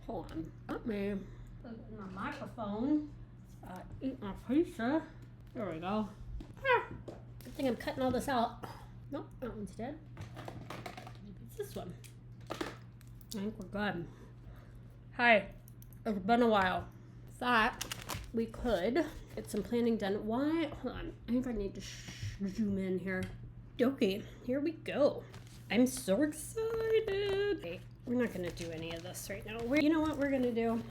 Hold on. Let me put it in my microphone. Eat my pizza. There we go. Good thing I'm cutting all this out. Nope, that one's dead. It's this one. I think we're good. Hi, it's been a while. Thought we could get some planning done. Why? Hold on. I think I need to zoom in here. Okay, here we go. I'm so excited. Okay, we're not going to do any of this right now. You know what we're going to do?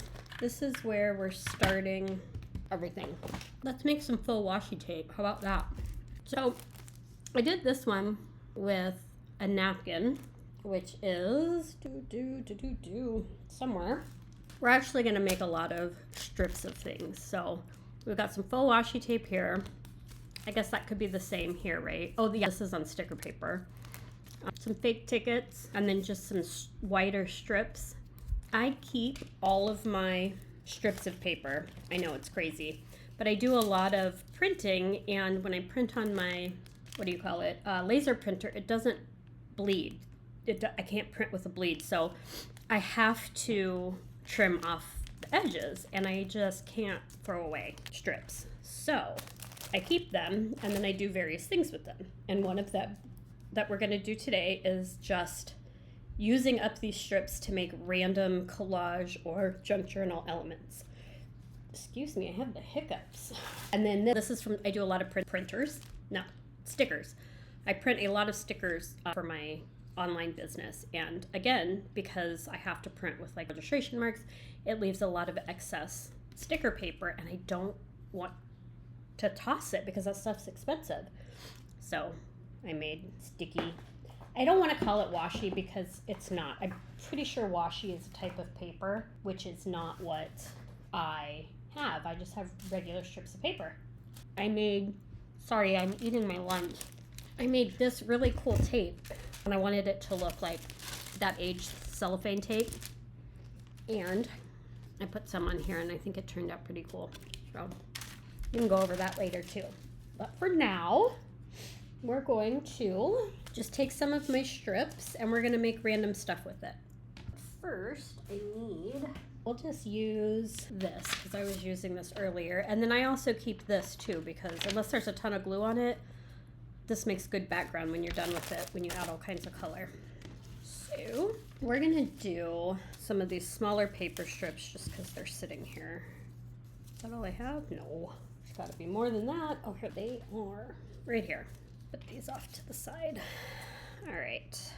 This is where we're starting everything. Let's make some faux washi tape. How about that? So I did this one with a napkin, which is somewhere. We're actually going to make a lot of strips of things. So we've got some faux washi tape here. I guess that could be the same here, right? Oh, yeah, this is on sticker paper. Some fake tickets, and then just some wider strips. I keep all of my strips of paper. I know it's crazy, but I do a lot of printing, and when I print on my, laser printer, it doesn't bleed. I can't print with a bleed, so I have to trim off the edges, and I just can't throw away strips. So I keep them, and then I do various things with them. And one of them that we're going to do today is just using up these strips to make random collage or junk journal elements. Excuse me, I have the hiccups. And then this is from, I do a lot of stickers. I print a lot of stickers for my online business. And again, because I have to print with like registration marks, it leaves a lot of excess sticker paper, and I don't want to toss it because that stuff's expensive. So I made sticky. I don't want to call it washi because it's not. I'm pretty sure washi is a type of paper, which is not what I have. I just have regular strips of paper. I'm eating my lunch. I made this really cool tape, and I wanted it to look like that aged cellophane tape. And I put some on here, and I think it turned out pretty cool. So you can go over that later too. But for now, we're going to just take some of my strips, and we're going to make random stuff with it. First, we'll just use this because I was using this earlier. And then I also keep this too because unless there's a ton of glue on it, this makes good background when you're done with it, when you add all kinds of color. So we're going to do some of these smaller paper strips just because they're sitting here. Is that all I have? No, there's got to be more than that. Oh, here they are, right here. Put these off to the side. All right.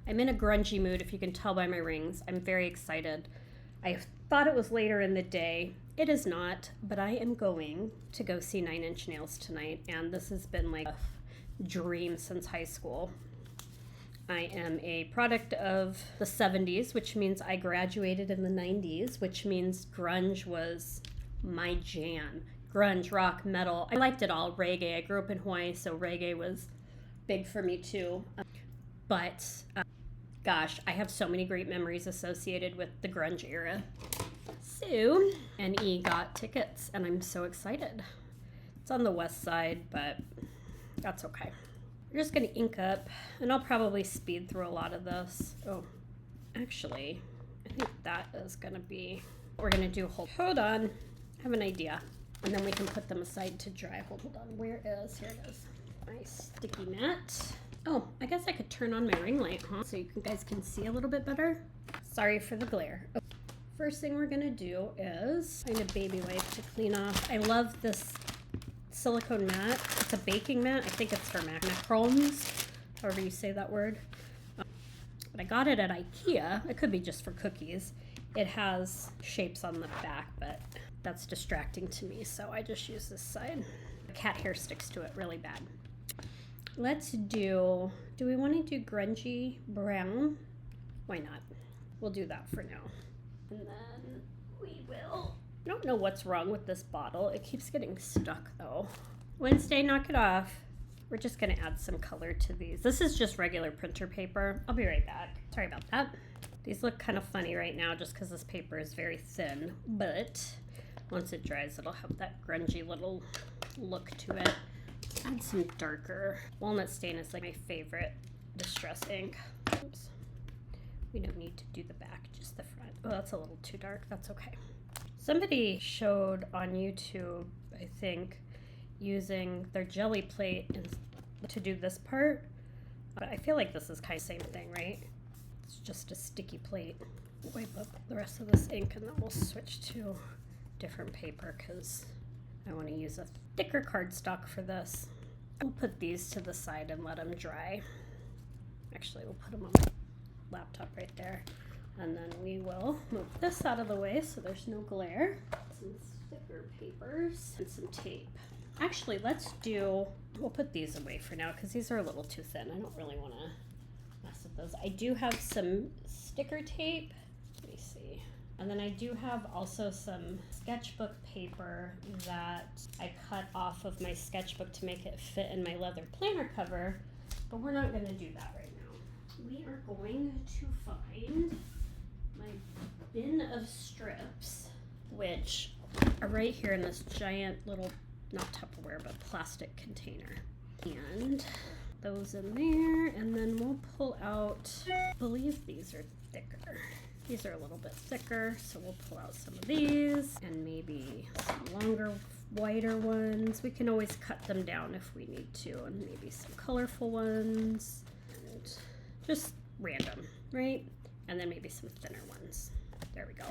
I'm in a grungy mood, if you can tell by my rings. I'm very excited. I thought it was later in the day. It is not, but I am going to go see Nine Inch Nails tonight, and this has been like a dream since high school. I am a product of the 70s, which means I graduated in the 90s, which means grunge was my jam. Grunge, rock, metal. I liked it all. Reggae. I grew up in Hawaii, so reggae was big for me too. But gosh, I have so many great memories associated with the grunge era. So, NE got tickets, and I'm so excited. It's on the west side, but that's okay. We're just going to ink up, and I'll probably speed through a lot of this. Oh, actually, I think that is going to be what we're going to do. Hold on. I have an idea. And then we can put them aside to dry. Hold on, here it is. My sticky mat. Oh, I guess I could turn on my ring light, huh? So you guys can see a little bit better. Sorry for the glare. Okay. First thing we're gonna do is find a baby wipe to clean off. I love this silicone mat. It's a baking mat. I think it's for macarons, however you say that word. But I got it at IKEA. It could be just for cookies. It has shapes on the back, but that's distracting to me, so I just use this side. The cat hair sticks to it really bad. Let's do we want to do grungy brown? Why not? We'll do that for now. And then we will, I don't know what's wrong with this bottle. It keeps getting stuck though. Wednesday, knock it off. We're just gonna add some color to these. This is just regular printer paper. I'll be right back. Sorry about that. These look kind of funny right now just because this paper is very thin, but once it dries, it'll have that grungy little look to it. Add some darker. Walnut stain is like my favorite distress ink. Oops. We don't need to do the back, just the front. Oh, that's a little too dark. That's okay. Somebody showed on YouTube, I think, using their jelly plate to do this part. But I feel like this is kind of the same thing, right? It's just a sticky plate. Wipe up the rest of this ink and then we'll switch to different paper because I want to use a thicker cardstock for this. We'll put these to the side and let them dry. Actually, we'll put them on my laptop right there. And then we will move this out of the way so there's no glare. Some sticker papers and some tape. Actually, we'll put these away for now because these are a little too thin. I don't really want to mess with those. I do have some sticker tape. Let me see. And then I do have also some sketchbook paper that I cut off of my sketchbook to make it fit in my leather planner cover, but we're not going to do that right now. We are going to find my bin of strips, which are right here in this giant little, not Tupperware, but plastic container. And those in there, and then we'll pull out, I believe these are thicker. These are a little bit thicker, so we'll pull out some of these and maybe some longer, wider ones. We can always cut them down if we need to, and maybe some colorful ones, and just random, right? And then maybe some thinner ones. There we go.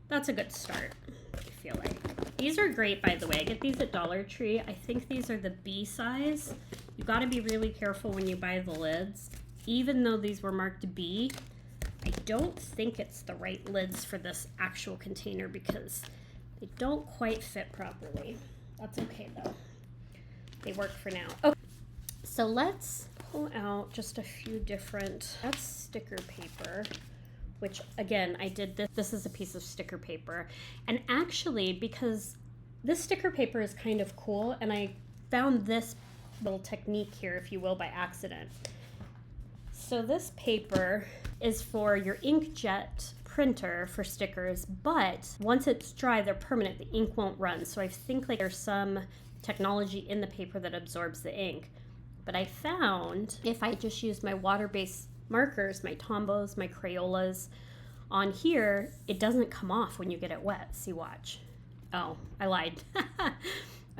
That's a good start, I feel like. These are great, by the way. I get these at Dollar Tree. I think these are the B size. You gotta be really careful when you buy the lids. Even though these were marked B, I don't think it's the right lids for this actual container because they don't quite fit properly. That's okay though. They work for now. Okay, so let's pull out just a few different, that's sticker paper, which again, I did this. This is a piece of sticker paper. And actually, because this sticker paper is kind of cool, and I found this little technique here, if you will, by accident. So this paper is for your inkjet printer for stickers, but once it's dry, they're permanent. The ink won't run. So I think like there's some technology in the paper that absorbs the ink. But I found if I just use my water-based markers, my Tombos, my Crayolas on here, it doesn't come off when you get it wet. See, watch. Oh, I lied.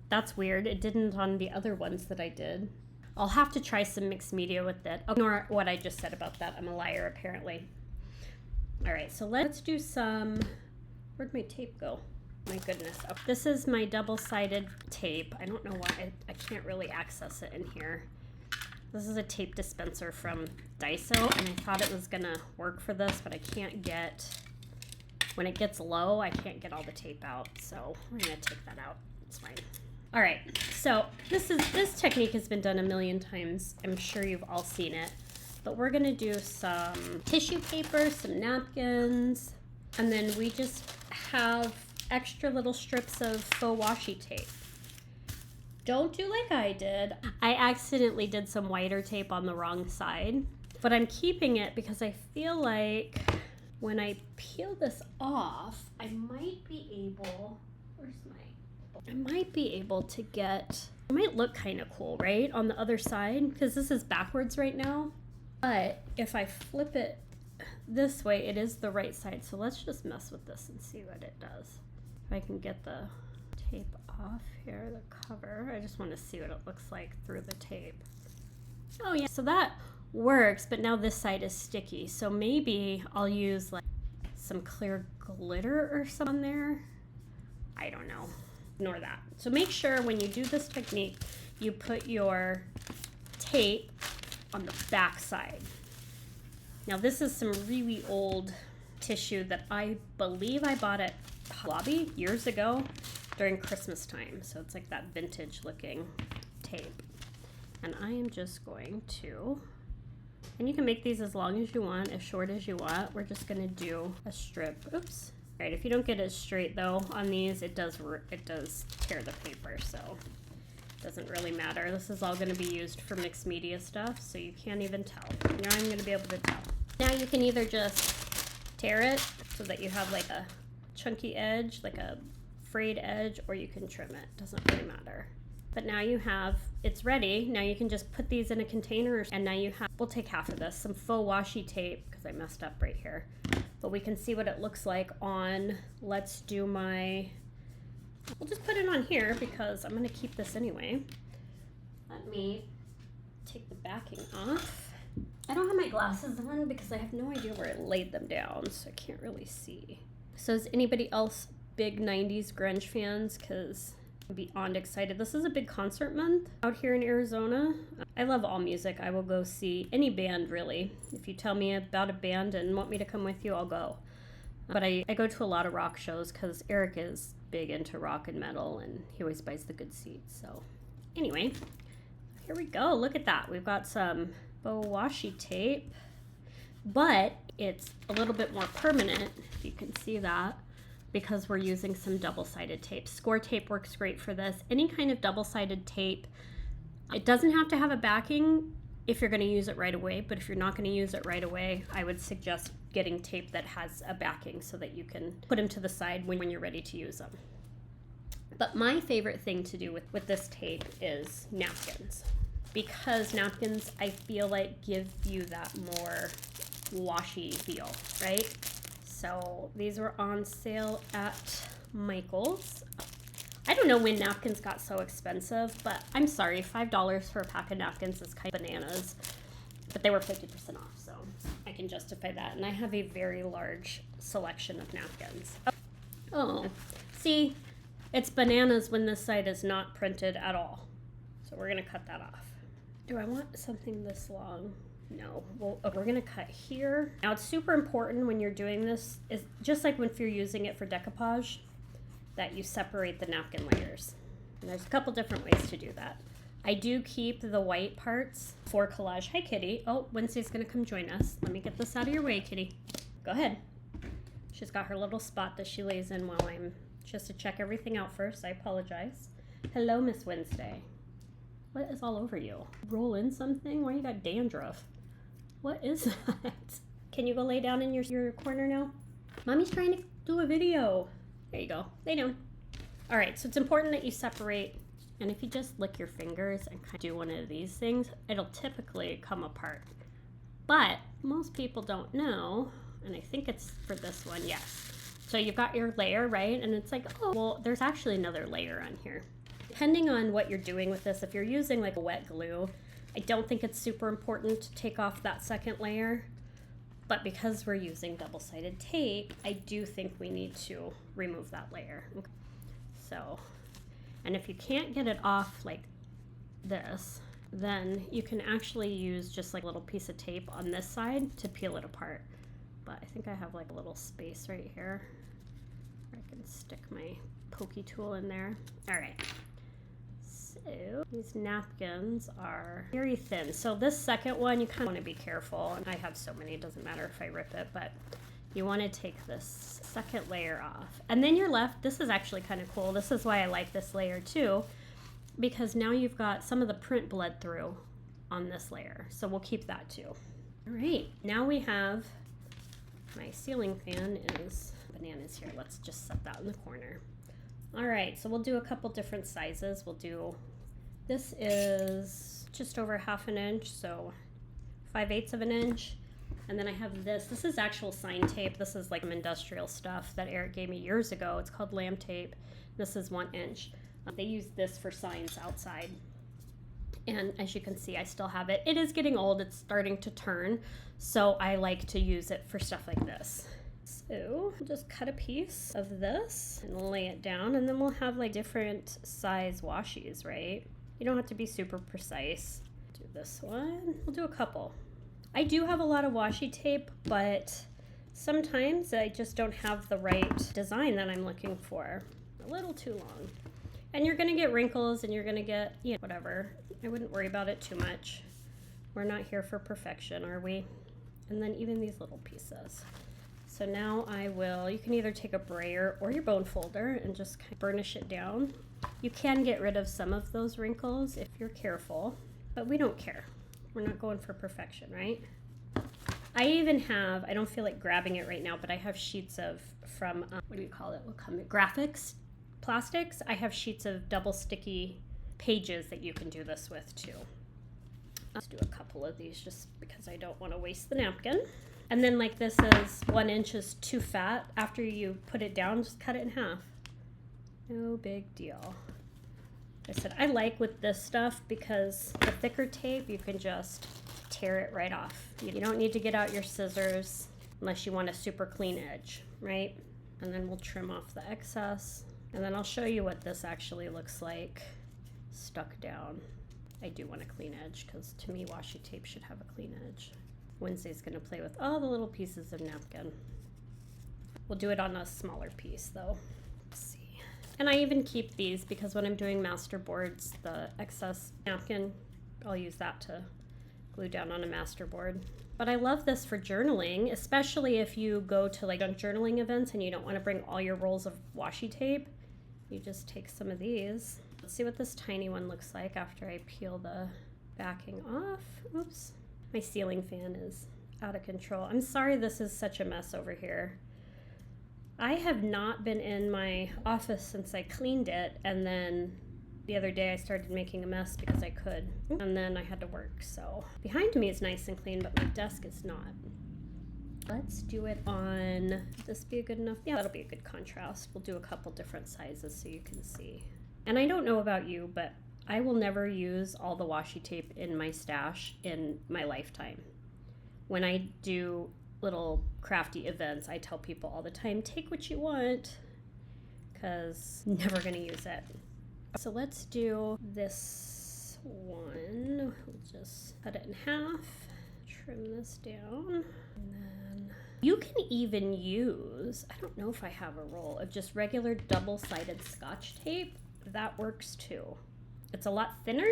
That's weird. It didn't on the other ones that I did. I'll have to try some mixed media with it. Ignore what I just said about that. I'm a liar, apparently. All right, so let's do some, where'd my tape go? My goodness. Oh, this is my double-sided tape. I don't know why, I can't really access it in here. This is a tape dispenser from Daiso, and I thought it was gonna work for this, but I can't get, when it gets low, I can't get all the tape out, so we're gonna take that out. It's fine. All right, so this technique has been done a million times. I'm sure you've all seen it, but we're gonna do some tissue paper, some napkins, and then we just have extra little strips of faux washi tape. Don't do like I did. I accidentally did some whiter tape on the wrong side, but I'm keeping it because I feel like when I peel this off, I might be able, I might be able to get, it might look kind of cool, right? On the other side, because this is backwards right now. But if I flip it this way, it is the right side. So let's just mess with this and see what it does. If I can get the tape off here, the cover. I just want to see what it looks like through the tape. Oh yeah, so that works, but now this side is sticky. So maybe I'll use like some clear glitter or something there. I don't know. Ignore that. So make sure when you do this technique, you put your tape on the back side. Now this is some really old tissue that I believe I bought at Hobby years ago during Christmas time. So it's like that vintage looking tape. And I am just going to, and you can make these as long as you want, as short as you want. We're just gonna do a strip. Oops. All right, if you don't get it straight though on these, it does tear the paper, so it doesn't really matter. This is all gonna be used for mixed media stuff, so you can't even tell. You're not even gonna be able to tell. Now you can either just tear it so that you have like a chunky edge, like a frayed edge, or you can trim it. Doesn't really matter. But now you have, it's ready. Now you can just put these in a container, and now you have, we'll take half of this, some faux washi tape, because I messed up right here. but we can see what it looks like on, let's do my, we'll just put it on here because I'm gonna keep this anyway. Let me take the backing off. I don't have my glasses on because I have no idea where I laid them down, so I can't really see. So is anybody else big 90s grunge fans? Because I'm beyond excited. This is a big concert month out here in Arizona. I love all music. I will go see any band, really. If you tell me about a band and want me to come with you, I'll go. But I go to a lot of rock shows because Eric is big into rock and metal, and he always buys the good seats. So anyway, here we go. Look at that. We've got some washi tape, but it's a little bit more permanent, if you can see that, because we're using some double-sided tape. Score tape works great for this. Any kind of double-sided tape. It doesn't have to have a backing if you're going to use it right away, but if you're not going to use it right away, I would suggest getting tape that has a backing so that you can put them to the side when you're ready to use them. But my favorite thing to do with this tape is napkins, because napkins, I feel like, give you that more washi feel, right? So these were on sale at Michael's. I don't know when napkins got so expensive, but I'm sorry, $5 for a pack of napkins is kind of bananas. But they were 50% off, so I can justify that. And I have a very large selection of napkins. Oh, see, it's bananas when this side is not printed at all. So we're gonna cut that off. Do I want something this long? No. Well, we're gonna cut here. Now it's super important when you're doing this, is just like when you're using it for decoupage, that you separate the napkin layers. And there's a couple different ways to do that. I do keep the white parts for collage. Hi, Kitty. Oh, Wednesday's gonna come join us. Let me get this out of your way, Kitty. Go ahead. She's got her little spot that she lays in while I'm, just to check everything out first. I apologize. Hello, Miss Wednesday. What is all over you? Roll in something? Why you got dandruff? What is that? Can you go lay down in your corner now? Mommy's trying to do a video. There you go. Lay down. All right, so it's important that you separate. And if you just lick your fingers and kind of do one of these things, it'll typically come apart. But most people don't know, and I think it's for this one, yes. So you've got your layer, right? And it's like, oh, well, there's actually another layer on here. Depending on what you're doing with this, if you're using like a wet glue, I don't think it's super important to take off that second layer. But because we're using double-sided tape, I do think we need to remove that layer. Okay. So, and if you can't get it off like this, then you can actually use just like a little piece of tape on this side to peel it apart. But I think I have like a little space right here where I can stick my pokey tool in there. All right. So these napkins are very thin. So this second one, you kind of want to be careful. And I have so many, it doesn't matter if I rip it, but you want to take this second layer off. And then you're left, this is actually kind of cool. This is why I like this layer too, because now you've got some of the print bled through on this layer. So we'll keep that too. All right, now we have, my ceiling fan is bananas here. Let's just set that in the corner. All right, so we'll do a couple different sizes. We'll do, this is just over 1/2 inch, so 5/8 of an inch. And then I have this. This is actual sign tape. This is like some industrial stuff that Eric gave me years ago. It's called lamb tape. This is 1 inch. They use this for signs outside. And as you can see, I still have it. It is getting old. It's starting to turn. So I like to use it for stuff like this. So I'll just cut a piece of this and lay it down, and then we'll have like different size washies, right? You don't have to be super precise. Do this one. We'll do a couple. I do have a lot of washi tape, but sometimes I just don't have the right design that I'm looking for. A little too long. And you're gonna get wrinkles and you're gonna get, you know, whatever. I wouldn't worry about it too much. We're not here for perfection, are we? And then even these little pieces. So now I will, you can either take a brayer or your bone folder and just kind of burnish it down. You can get rid of some of those wrinkles if you're careful, but we don't care. We're not going for perfection, right? I even have, I don't feel like grabbing it right now, but I have sheets of, from, what do you call it? Graphics, plastics. I have sheets of double sticky pages that you can do this with too. Let's do a couple of these just because I don't want to waste the napkin. And then like this is 1 inch is too fat. After you put it down, just cut it in half. No big deal. I said I like with this stuff because the thicker tape, you can just tear it right off. You don't need to get out your scissors unless you want a super clean edge, right? And then we'll trim off the excess. And then I'll show you what this actually looks like stuck down. I do want a clean edge because to me washi tape should have a clean edge. Wednesday's gonna play with all the little pieces of napkin. We'll do it on a smaller piece though. Let's see. And I even keep these because when I'm doing master boards, the excess napkin, I'll use that to glue down on a master board. But I love this for journaling, especially if you go to like journaling events and you don't want to bring all your rolls of washi tape. You just take some of these. Let's see what this tiny one looks like after I peel the backing off. Oops. My ceiling fan is out of control. I'm sorry this is such a mess over here. I have not been in my office since I cleaned it, and then the other day I started making a mess because I could, and then I had to work. So behind me is nice and clean, but my desk is not. Let's do it on, would this be a good enough? Yeah, that'll be a good contrast. We'll do a couple different sizes so you can see. And I don't know about you, but I will never use all the washi tape in my stash in my lifetime. When I do little crafty events, I tell people all the time, take what you want, because I'm never gonna use it. So let's do this one. We'll just cut it in half, trim this down, and then you can even use, I don't know if I have a roll of just regular double-sided Scotch tape. That works too. It's a lot thinner,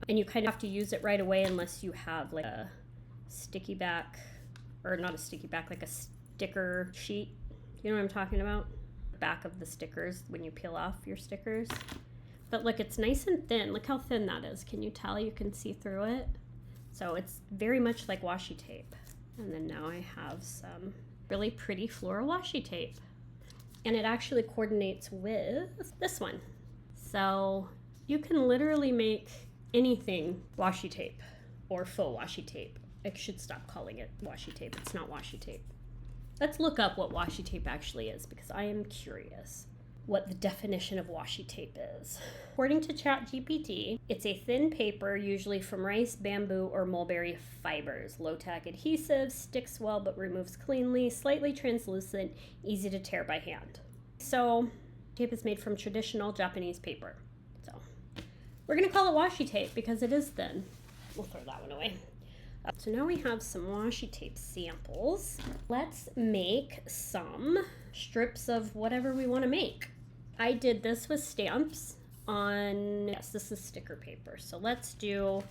and you kind of have to use it right away unless you have like a sticky back, or not a sticky back, like a sticker sheet. You know what I'm talking about? The back of the stickers when you peel off your stickers. But look, it's nice and thin. Look how thin that is. Can you tell? You can see through it. So it's very much like washi tape. And then now I have some really pretty floral washi tape. And it actually coordinates with this one. So you can literally make anything washi tape or faux washi tape. I should stop calling it washi tape. It's not washi tape. Let's look up what washi tape actually is because I am curious what the definition of washi tape is. According to ChatGPT, it's a thin paper, usually from rice, bamboo, or mulberry fibers. Low-tack adhesive, sticks well but removes cleanly, slightly translucent, easy to tear by hand. So, tape is made from traditional Japanese paper. So, we're gonna call it washi tape because it is thin. We'll throw that one away. So now we have some washi tape samples. Let's make some strips of whatever we want to make. I did this with stamps on, yes, this is sticker paper. So let's do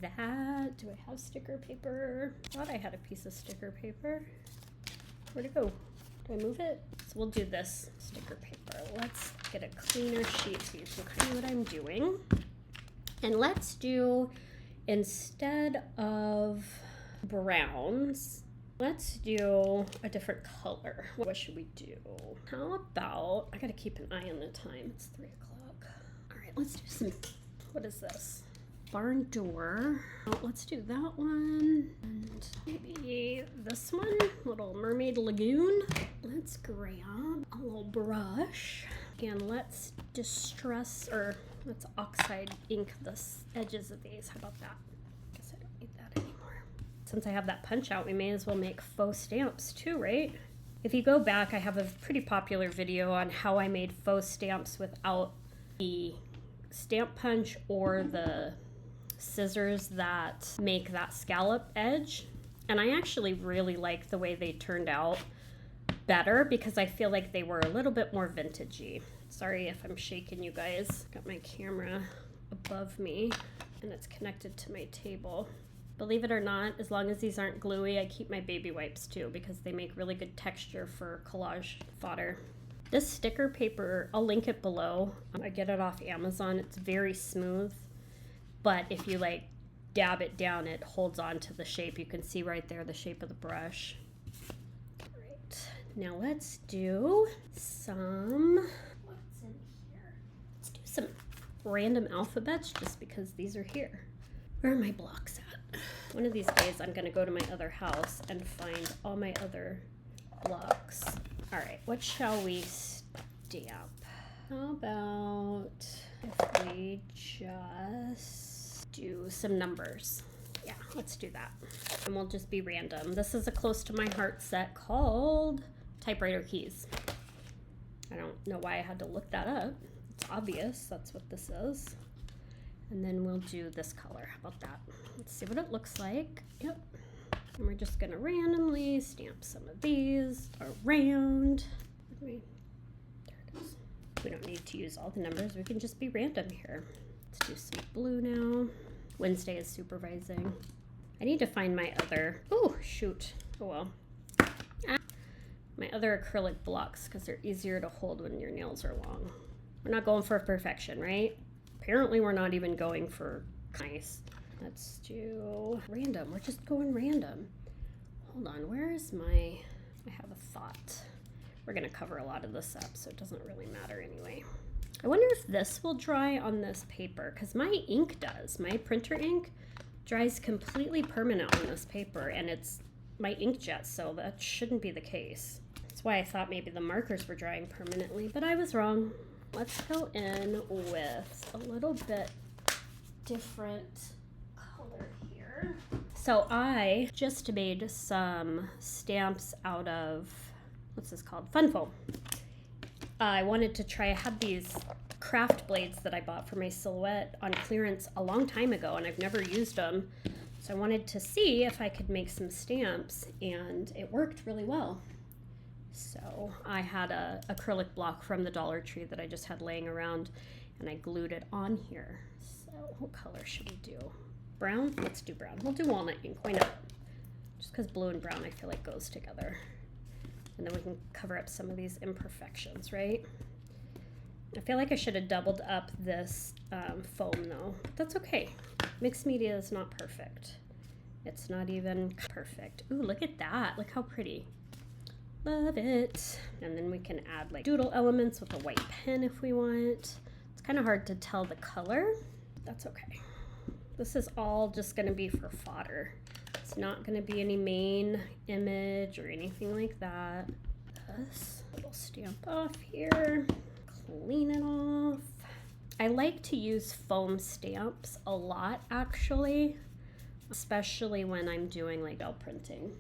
that. Do I have sticker paper? I thought I had a piece of sticker paper. Where'd it go? Do I move it? So we'll do this sticker paper. Let's get a cleaner sheet so you can kind of see what I'm doing. And let's do, instead of browns, let's do a different color. What should we do? How about, I gotta keep an eye on the time. It's 3 o'clock. All right, let's do some, what is this? Barn door. Oh, let's do that one. And maybe this one, Little Mermaid Lagoon. Let's grab a little brush and let's distress, or let's oxide ink the edges of these. How about that? Guess I don't need that anymore. Since I have that punch out, we may as well make faux stamps too, right? If you go back, I have a pretty popular video on how I made faux stamps without the stamp punch or the scissors that make that scallop edge. And I actually really like the way they turned out better because I feel like they were a little bit more vintagey. Sorry if I'm shaking you guys. Got my camera above me and it's connected to my table. Believe it or not, as long as these aren't gluey, I keep my baby wipes too because they make really good texture for collage fodder. This sticker paper, I'll link it below. I get it off Amazon. It's very smooth, but if you like dab it down, it holds on to the shape. You can see right there the shape of the brush. Great. Now let's do some, what's in here? Let's do some random alphabets just because these are here. Where are my blocks at? One of these days I'm gonna go to my other house and find all my other blocks. All right, what shall we stamp? How about if we just do some numbers? Yeah, let's do that. And we'll just be random. This is a close to my heart set called Typewriter Keys. I don't know why I had to look that up. It's obvious, that's what this is. And then we'll do this color. How about that? Let's see what it looks like. Yep. And we're just gonna randomly stamp some of these around. There it is. We don't need to use all the numbers. We can just be random here. Let's do some blue now. Wednesday is supervising. I need to find my other, oh shoot, oh well. My other acrylic blocks because they're easier to hold when your nails are long. We're not going for perfection, right? Apparently we're not even going for nice. Let's do random. We're just going random. Hold on, where is my, I have a thought. We're gonna cover a lot of this up, so it doesn't really matter anyway. I wonder if this will dry on this paper, because my ink does. My printer ink dries completely permanent on this paper, and it's my inkjet, so that shouldn't be the case. That's why I thought maybe the markers were drying permanently, but I was wrong. Let's go in with a little bit different color here. So I just made some stamps out of, what's this called? Fun foam. I wanted to try, I had these craft blades that I bought for my silhouette on clearance a long time ago, and I've never used them. So I wanted to see if I could make some stamps, and it worked really well. So I had a acrylic block from the Dollar Tree that I just had laying around, and I glued it on here. So what color should we do? Brown? Let's do brown. We'll do walnut ink. Why not? Just because blue and brown I feel like goes together. And then we can cover up some of these imperfections, right? I feel like I should have doubled up this foam though. That's okay. Mixed media is not perfect. It's not even perfect. Ooh, look at that. Look how pretty. Love it. And then we can add like doodle elements with a white pen if we want. It's kind of hard to tell the color. That's okay. This is all just gonna be for fodder. It's not gonna be any main image or anything like that. This little stamp off here. Clean it off. I like to use foam stamps a lot actually, especially when I'm doing like gel printing.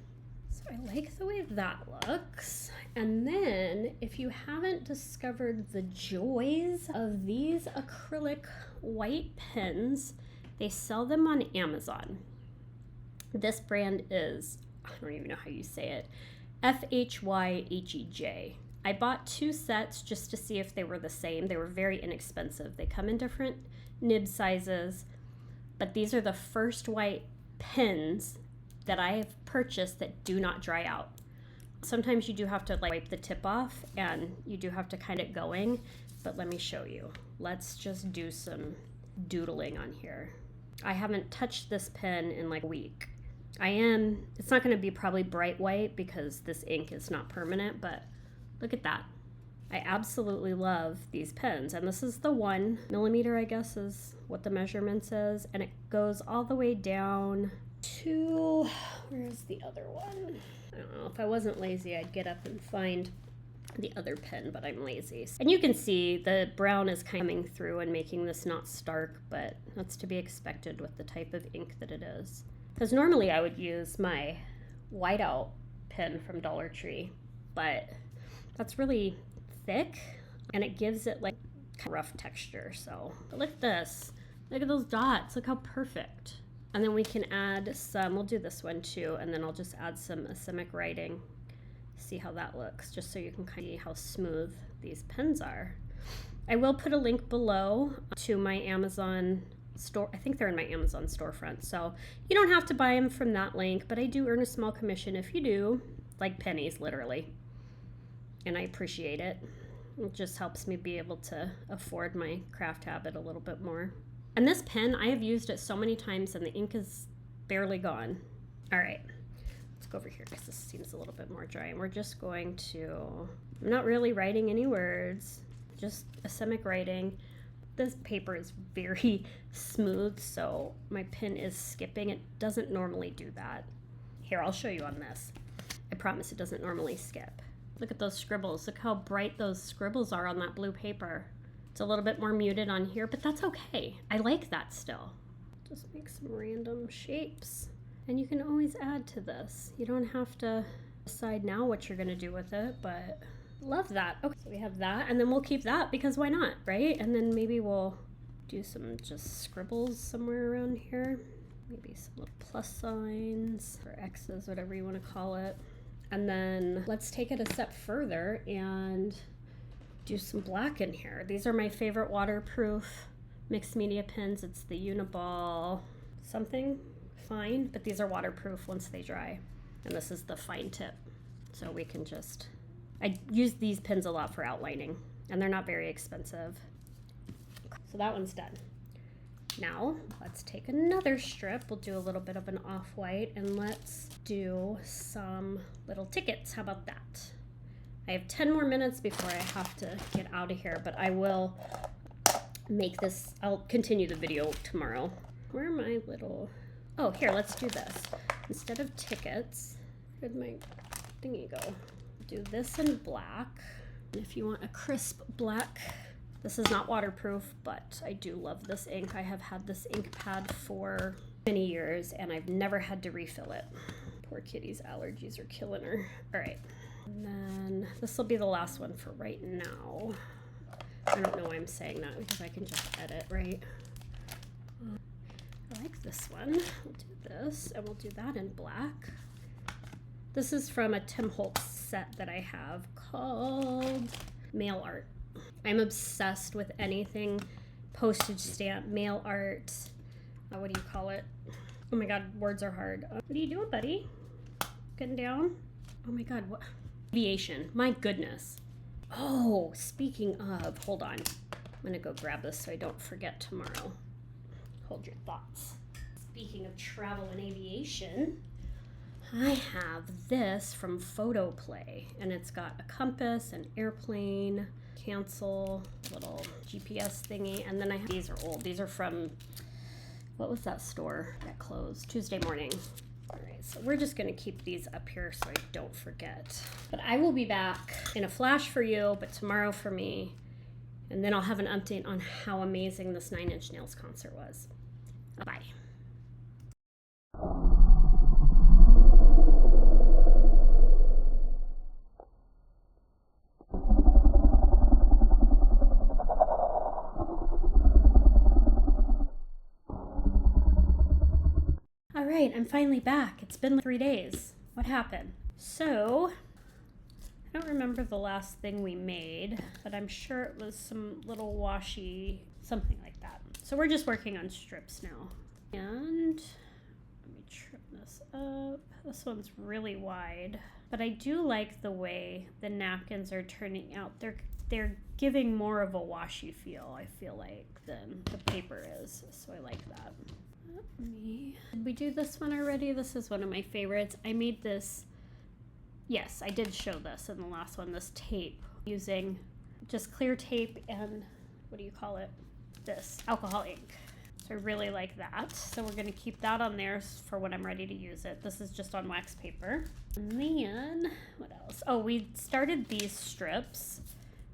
So I like the way that looks. And then if you haven't discovered the joys of these acrylic white pens, they sell them on Amazon. This brand is, I don't even know how you say it, FHYHEJ. I bought 2 sets just to see if they were the same. They were very inexpensive. They come in different nib sizes, but these are the first white pens that I have purchased that do not dry out. Sometimes you do have to like wipe the tip off and you do have to kind of going, but let me show you. Let's just do some doodling on here. I haven't touched this pen in like a week. It's not gonna be probably bright white because this ink is not permanent, but look at that. I absolutely love these pens. And this is the 1 millimeter, I guess is what the measurement says. And it goes all the way down to, where's the other one? I don't know, if I wasn't lazy, I'd get up and find the other pen, but I'm lazy. And you can see the brown is coming through and making this not stark, but that's to be expected with the type of ink that it is. Because normally I would use my whiteout pen from Dollar Tree, but that's really thick and it gives it like kind of rough texture. So but look at this, look at those dots, look how perfect. And then we can add some, we'll do this one too, and then I'll just add some asymmetric writing. See how that looks, just so you can kind of see how smooth these pens are. I will put a link below to my Amazon store. I think they're in my Amazon storefront, so you don't have to buy them from that link, but I do earn a small commission if you do, like pennies literally, and I appreciate it. It just helps me be able to afford my craft habit a little bit more. And this pen, I have used it so many times and the ink is barely gone. All right, let's go over here because this seems a little bit more dry, and we're just going to, I'm not really writing any words, just asymmetric writing. This paper is very smooth, so my pin is skipping. It doesn't normally do that. Here, I'll show you on this. I promise it doesn't normally skip. Look at those scribbles. Look how bright those scribbles are on that blue paper. It's a little bit more muted on here, but that's okay. I like that still. Just make some random shapes. And you can always add to this. You don't have to decide now what you're gonna do with it, but love that. Okay, so we have that, and then we'll keep that because why not, right? And then maybe we'll do some just scribbles somewhere around here. Maybe some little plus signs or X's, whatever you want to call it. And then let's take it a step further and do some black in here. These are my favorite waterproof mixed media pins. It's the Uniball something fine, but these are waterproof once they dry. And this is the fine tip. So we can just, I use these pins a lot for outlining, and they're not very expensive. So that one's done. Now let's take another strip. We'll do a little bit of an off-white, and let's do some little tickets. How about that? I have 10 more minutes before I have to get out of here, but I will make this, I'll continue the video tomorrow. Where are my little, oh, here, let's do this. Instead of tickets, where'd my thingy go? Do this in black. And if you want a crisp black, this is not waterproof, but I do love this ink. I have had this ink pad for many years, and I've never had to refill it. Poor kitty's allergies are killing her. All right, and then this will be the last one for right now. I don't know why I'm saying that because I can just edit, right? I like this one. We'll do this, and we'll do that in black. This is from a Tim Holtz set that I have called Mail Art. I'm obsessed with anything postage stamp, mail art, what do you call it? Oh my God, words are hard. What are you doing, buddy? Getting down? Oh my God, what? Aviation, my goodness. Oh, speaking of, hold on. I'm gonna go grab this so I don't forget tomorrow. Hold your thoughts. Speaking of travel and aviation, I have this from Photoplay, and it's got a compass, an airplane, cancel, little GPS thingy, and then I have, these are old. These are from, what was that store that closed? Tuesday Morning. All right, so we're just gonna keep these up here so I don't forget. But I will be back in a flash for you, but tomorrow for me, and then I'll have an update on how amazing this 9 Inch Nails concert was. Bye. All right, I'm finally back. It's been like 3 days. What happened? So, I don't remember the last thing we made, but I'm sure it was some little washi, something like that. So we're just working on strips now. And let me trim this up. This one's really wide, but I do like the way the napkins are turning out. They're giving more of a washi feel, I feel like, than the paper is. So I like that. Did we do this one already? This is one of my favorites. I made this, yes, I did show this in the last one, this tape, using just clear tape and, what do you call it? This, alcohol ink. So I really like that. So we're gonna keep that on there for when I'm ready to use it. This is just on wax paper. And then, what else? Oh, we started these strips,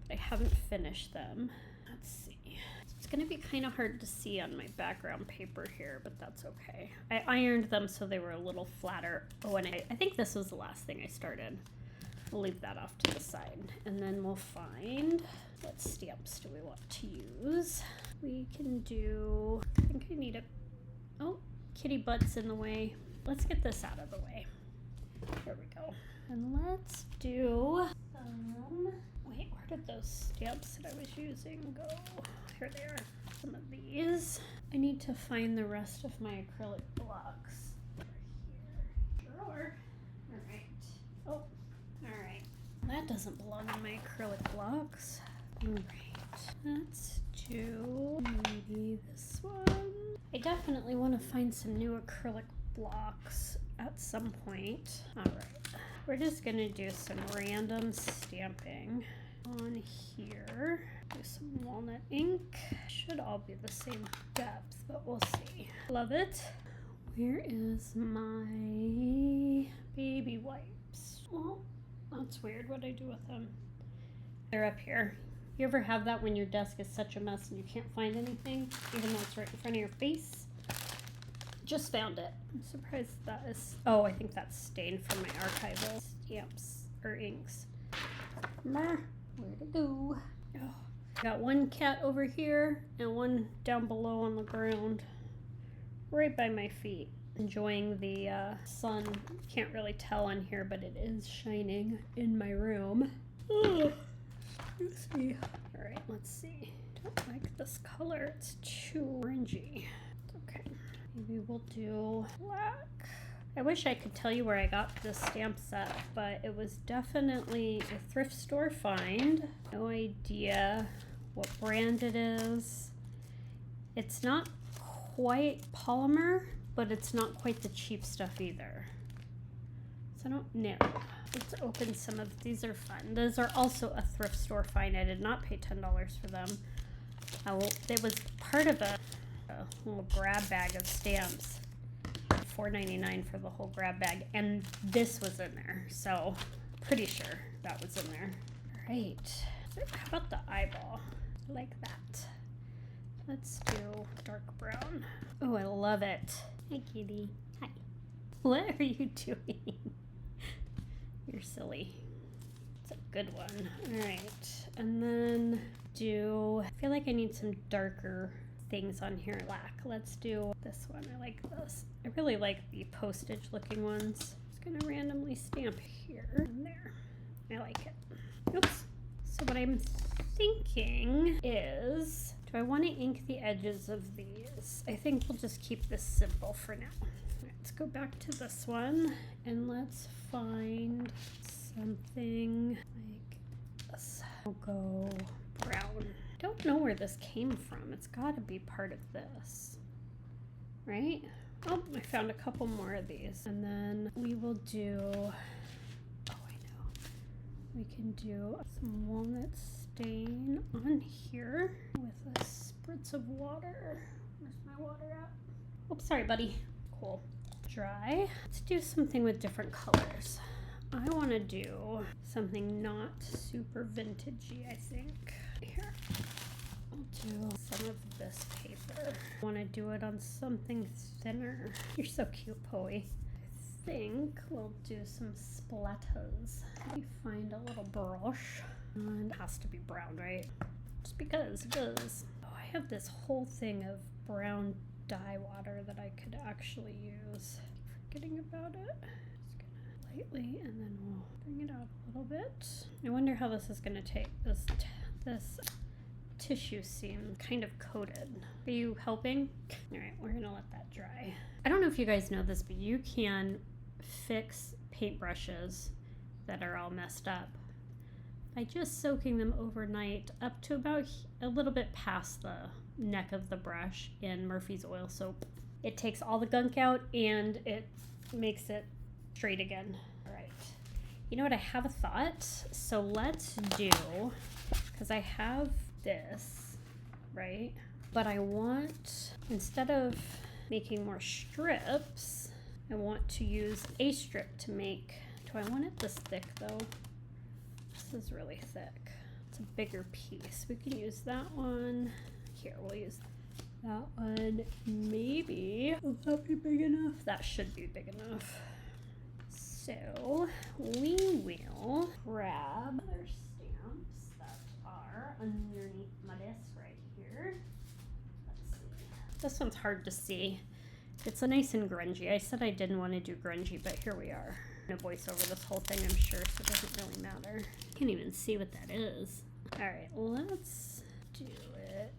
but I haven't finished them. Let's see. It's gonna be kind of hard to see on my background paper here, but that's okay. I ironed them so they were a little flatter. Oh, and I think this was the last thing I started. We'll leave that off to the side. And then we'll find, what stamps do we want to use? We can do, I think I need a, oh, kitty butt's in the way. Let's get this out of the way. There we go. And let's do some, wait, where did those stamps that I was using go? Here they are. Some of these. I need to find the rest of my acrylic blocks. Here. Drawer. All right. Oh, all right. That doesn't belong in my acrylic blocks. All right. Let's do maybe this one. I definitely want to find some new acrylic blocks at some point. All right. We're just gonna do some random stamping on here. Do some walnut ink. Should all be the same depth, but we'll see. Love it. Where is my baby wipes? Well, that's weird what I do with them. They're up here. You ever have that when your desk is such a mess and you can't find anything, even though it's right in front of your face? Just found it. I'm surprised that is... Oh, I think that's stained from my archival stamps or inks. Where to go? Oh. Got one cat over here and one down below on the ground, right by my feet, enjoying the sun. Can't really tell on here, but it is shining in my room. Oh, let's see. All right, let's see. Don't like this color. It's too orangey. It's okay. Maybe we'll do black. I wish I could tell you where I got this stamp set, but it was definitely a thrift store find. No idea what brand it is. It's not quite polymer, but it's not quite the cheap stuff either. So I don't know. Let's open some of these. Are fun. Those are also a thrift store find. I did not pay $10 for them. It was part of a little grab bag of stamps. $4.99 for the whole grab bag, and this was in there, so pretty sure that was in there. All right, how about the eyeball? Like that. Let's do dark brown. Oh, I love it. Hi, kitty. Hi. What are you doing? You're silly. It's a good one. All right, and then I feel like I need some darker things on here. Let's do this one. I like this. I really like the postage looking ones. Just gonna randomly stamp here and there. I like it. Oops. So what I'm thinking is, do I want to ink the edges of these? I think we'll just keep this simple for now. Let's go back to this one and let's find something like this. We'll go brown. Don't know where this came from. It's got to be part of this, right? Oh, I found a couple more of these. And then we will do, oh, I know. We can do some walnut stain on here with a spritz of water. Where's my water at? Oh, sorry, buddy. Cool. Dry. Let's do something with different colors. I want to do something not super vintagey, I think. Here. I'll do some of this paper. I want to do it on something thinner. You're so cute, Poey. I think we'll do some splatters. Let me find a little brush. And it has to be brown, right? Just because it does. Oh, I have this whole thing of brown dye water that I could actually use. Forgetting about it. Just gonna lightly, and then we'll bring it out a little bit. I wonder how this is gonna take. This tissue seems kind of coated. Are you helping? All right, we're gonna let that dry. I don't know if you guys know this, but you can fix paintbrushes that are all messed up by just soaking them overnight up to about a little bit past the neck of the brush in Murphy's oil soap. It takes all the gunk out and it makes it straight again. All right. You know what? I have a thought. So let's do, because I have this, right? But I want, instead of making more strips, I want to use a strip to make, do I want it this thick though? This is really thick. It's a bigger piece. We can use that one. Here, we'll use that one. Maybe. Will that be big enough? That should be big enough. So we will grab other stamps that are underneath my desk right here. Let's see. This one's hard to see. It's a nice and grungy. I said I didn't want to do grungy, but here we are. I'm gonna voice over this whole thing, I'm sure, so it doesn't really matter. Can't even see what that is. All right, let's do it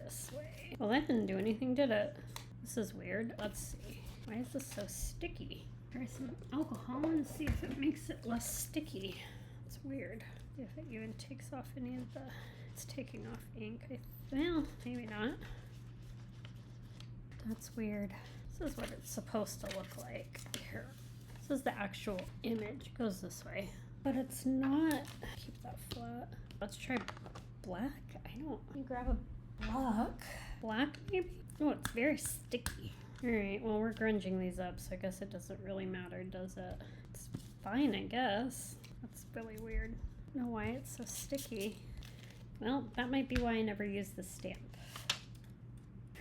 this way. Well, that didn't do anything, did it? This is weird. Let's see. Why is this so sticky? Try some alcohol and see if it makes it less sticky. It's weird. See if it even takes off any of the... It's taking off ink. Well, maybe not. That's weird. This is what it's supposed to look like. Here. This is the actual image. It goes this way. But it's not. Keep that flat. Let's try black? I don't. Let me grab a block. Black maybe? Oh, it's very sticky. Alright, well we're grunging these up, so I guess it doesn't really matter, does it? It's fine, I guess. That's really weird. I don't know why it's so sticky. Well, that might be why I never use the stamp.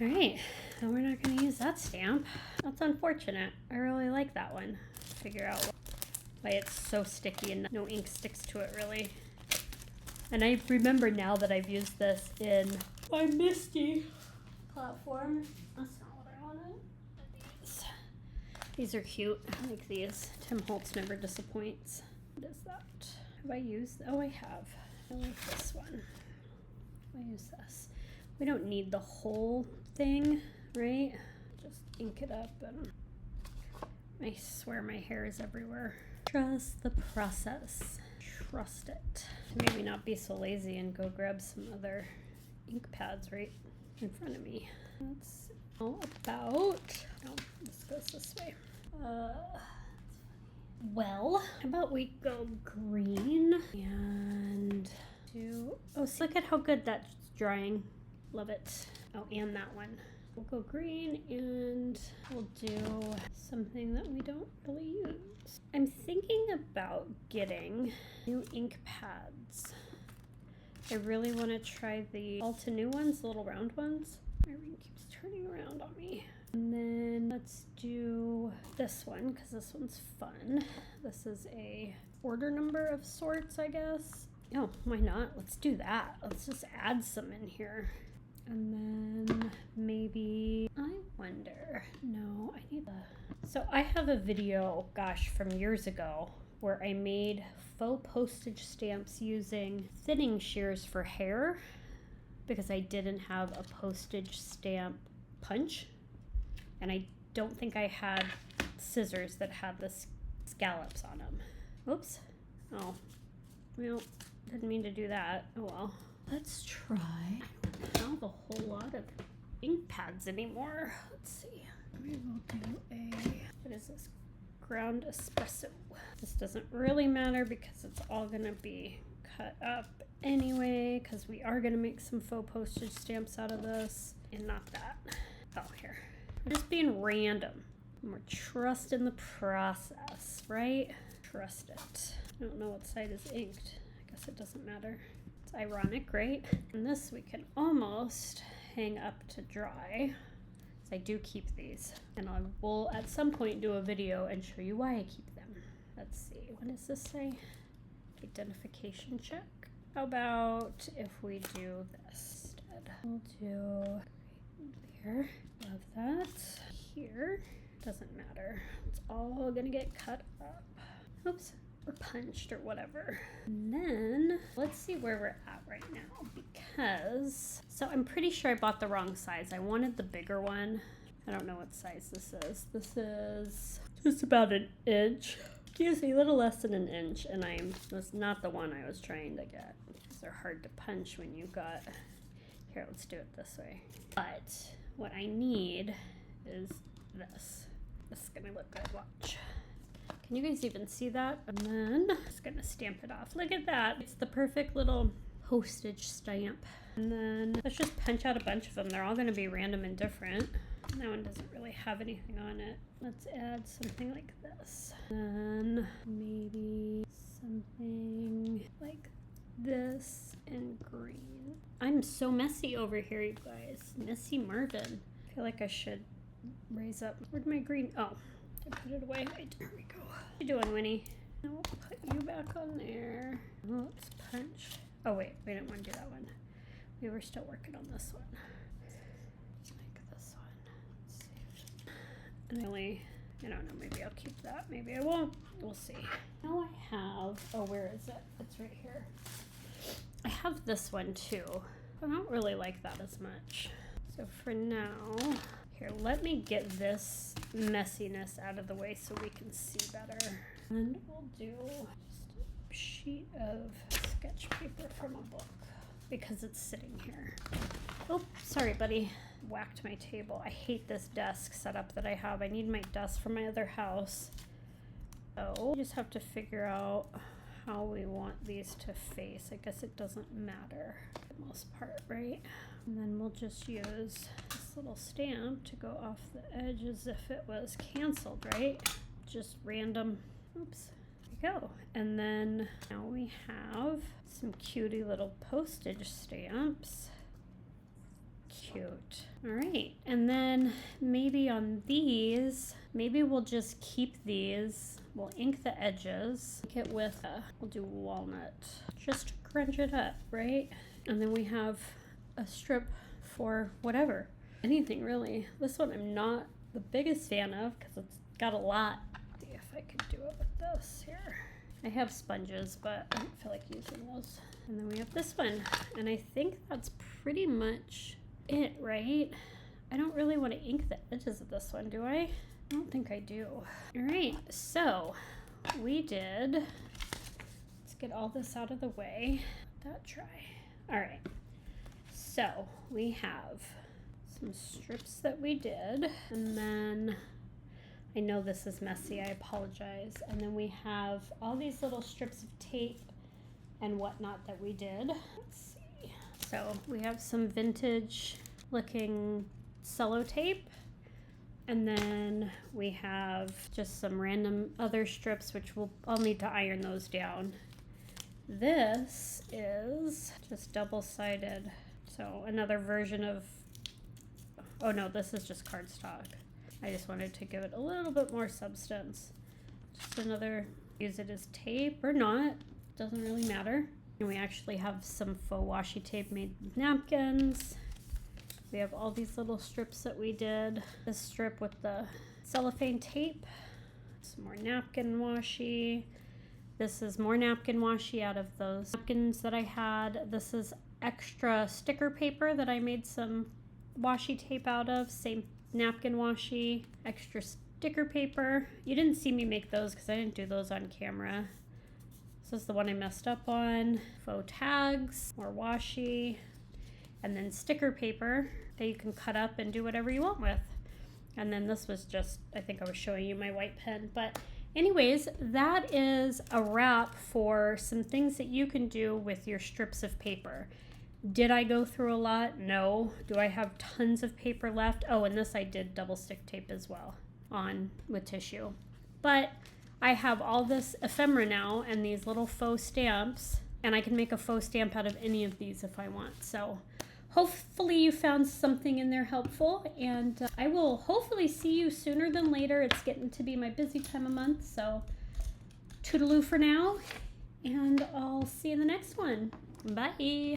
Alright, well we're not going to use that stamp. That's unfortunate. I really like that one. Figure out why it's so sticky and no ink sticks to it really. And I remember now that I've used this in my Misty platform. That's not what I wanted. These are cute. I like these. Tim Holtz never disappoints. What is that? Have I used? Oh, I have. I like this one. I use this. We don't need the whole thing, right? Just ink it up and I swear my hair is everywhere. Trust the process. Trust it. Maybe not be so lazy and go grab some other ink pads right in front of me. That's all about. Oh, this goes this way. Well, how about we go green and do. Oh, see, look at how good that's drying. Love it. Oh, and that one. We'll go green and we'll do something that we don't really use. I'm thinking about getting new ink pads. I really want to try the Alta new ones, the little round ones. My ring keeps turning around on me. And then let's do this one because this one's fun. This is a order number of sorts, I guess. Oh, why not? Let's do that. Let's just add some in here. And then maybe, I wonder, no, I need the, so I have a video, gosh, from years ago where I made faux postage stamps using thinning shears for hair because I didn't have a postage stamp punch. And I don't think I had scissors that had the scallops on them. Oops. Oh, well, didn't mean to do that. Oh well. Let's try. I don't have a whole lot of ink pads anymore. Let's see. We will do a, what is this? Ground espresso. This doesn't really matter because it's all gonna be cut up anyway because we are gonna make some faux postage stamps out of this. And not that. Oh, here. We're just being random. And we're trusting the process, right? Trust it. I don't know what side is inked. I guess it doesn't matter. It's ironic, right? And this we can almost hang up to dry. So I do keep these. And I will at some point do a video and show you why I keep them. Let's see. What does this say? Identification check. How about if we do this instead? We'll do there. Love that. Here. Doesn't matter. It's all gonna get cut up. Oops. Or punched or whatever. And then let's see where we're at right now because, so I'm pretty sure I bought the wrong size. I wanted the bigger one. I don't know what size this is. This is just about an inch. Excuse me, a little less than an inch. And was not the one I was trying to get. They're hard to punch when you got, here, let's do it this way. But what I need is this. This is gonna look good, watch. Can you guys even see that? And then I'm just gonna stamp it off. Look at that. It's the perfect little postage stamp. And then let's just punch out a bunch of them. They're all gonna be random and different. That one doesn't really have anything on it. Let's add something like this. And maybe something like this in green. I'm so messy over here, you guys. Messy Marvin. I feel like I should raise up. Where'd my green? Oh, I put it away. There we go. What you doing, Winnie? And we'll put you back on there. Oops, punch. Oh wait, we didn't want to do that one. We were still working on this one. Like this one. Let's see. And I don't know, maybe I'll keep that. Maybe I won't. We'll see. Now I have, oh, where is it? It's right here. I have this one too. I don't really like that as much. So for now, here, let me get this messiness out of the way so we can see better. And we'll do just a sheet of sketch paper from a book because it's sitting here. Oh, sorry, buddy. Whacked my table. I hate this desk setup that I have. I need my desk from my other house. So you just have to figure out how we want these to face. I guess it doesn't matter for the most part, right? And then we'll just use this little stamp to go off the edge as if it was canceled, right? Just random, oops, there you go. And then now we have some cutie little postage stamps. Cute. All right, and then maybe on these, maybe we'll just keep these. We'll ink the edges. Ink it with, we'll do walnut, just to crunch it up, right? And then we have a strip for whatever, anything really. This one I'm not the biggest fan of because it's got a lot. Let's see if I could do it with this here. I have sponges, but I don't feel like using those. And then we have this one, and I think that's pretty much it, right? I don't really want to ink the edges of this one, do I? I don't think I do. All right, so we did, let's get all this out of the way. Let that dry. All right, so we have some strips that we did, and then I know this is messy, I apologize. And then we have all these little strips of tape and whatnot that we did. Let's see. So we have some vintage looking cello tape. And then we have just some random other strips, which I'll need to iron those down. This is just double-sided. So another version of, oh no, this is just cardstock. I just wanted to give it a little bit more substance. Just another, use it as tape or not, doesn't really matter. And we actually have some faux washi tape made with napkins. We have all these little strips that we did. This strip with the cellophane tape, some more napkin washi. This is more napkin washi out of those napkins that I had. This is extra sticker paper that I made some washi tape out of. Same napkin washi, extra sticker paper. You didn't see me make those because I didn't do those on camera. This is the one I messed up on. Faux tags, more washi, and then sticker paper that you can cut up and do whatever you want with. And then this was just, I think I was showing you my white pen. But anyways, that is a wrap for some things that you can do with your strips of paper. Did I go through a lot? No. Do I have tons of paper left? Oh, and this I did double stick tape as well on with tissue. But I have all this ephemera now and these little faux stamps, and I can make a faux stamp out of any of these if I want. So hopefully you found something in there helpful, and I will hopefully see you sooner than later. It's getting to be my busy time of month, so toodaloo for now, and I'll see you in the next one. Bye.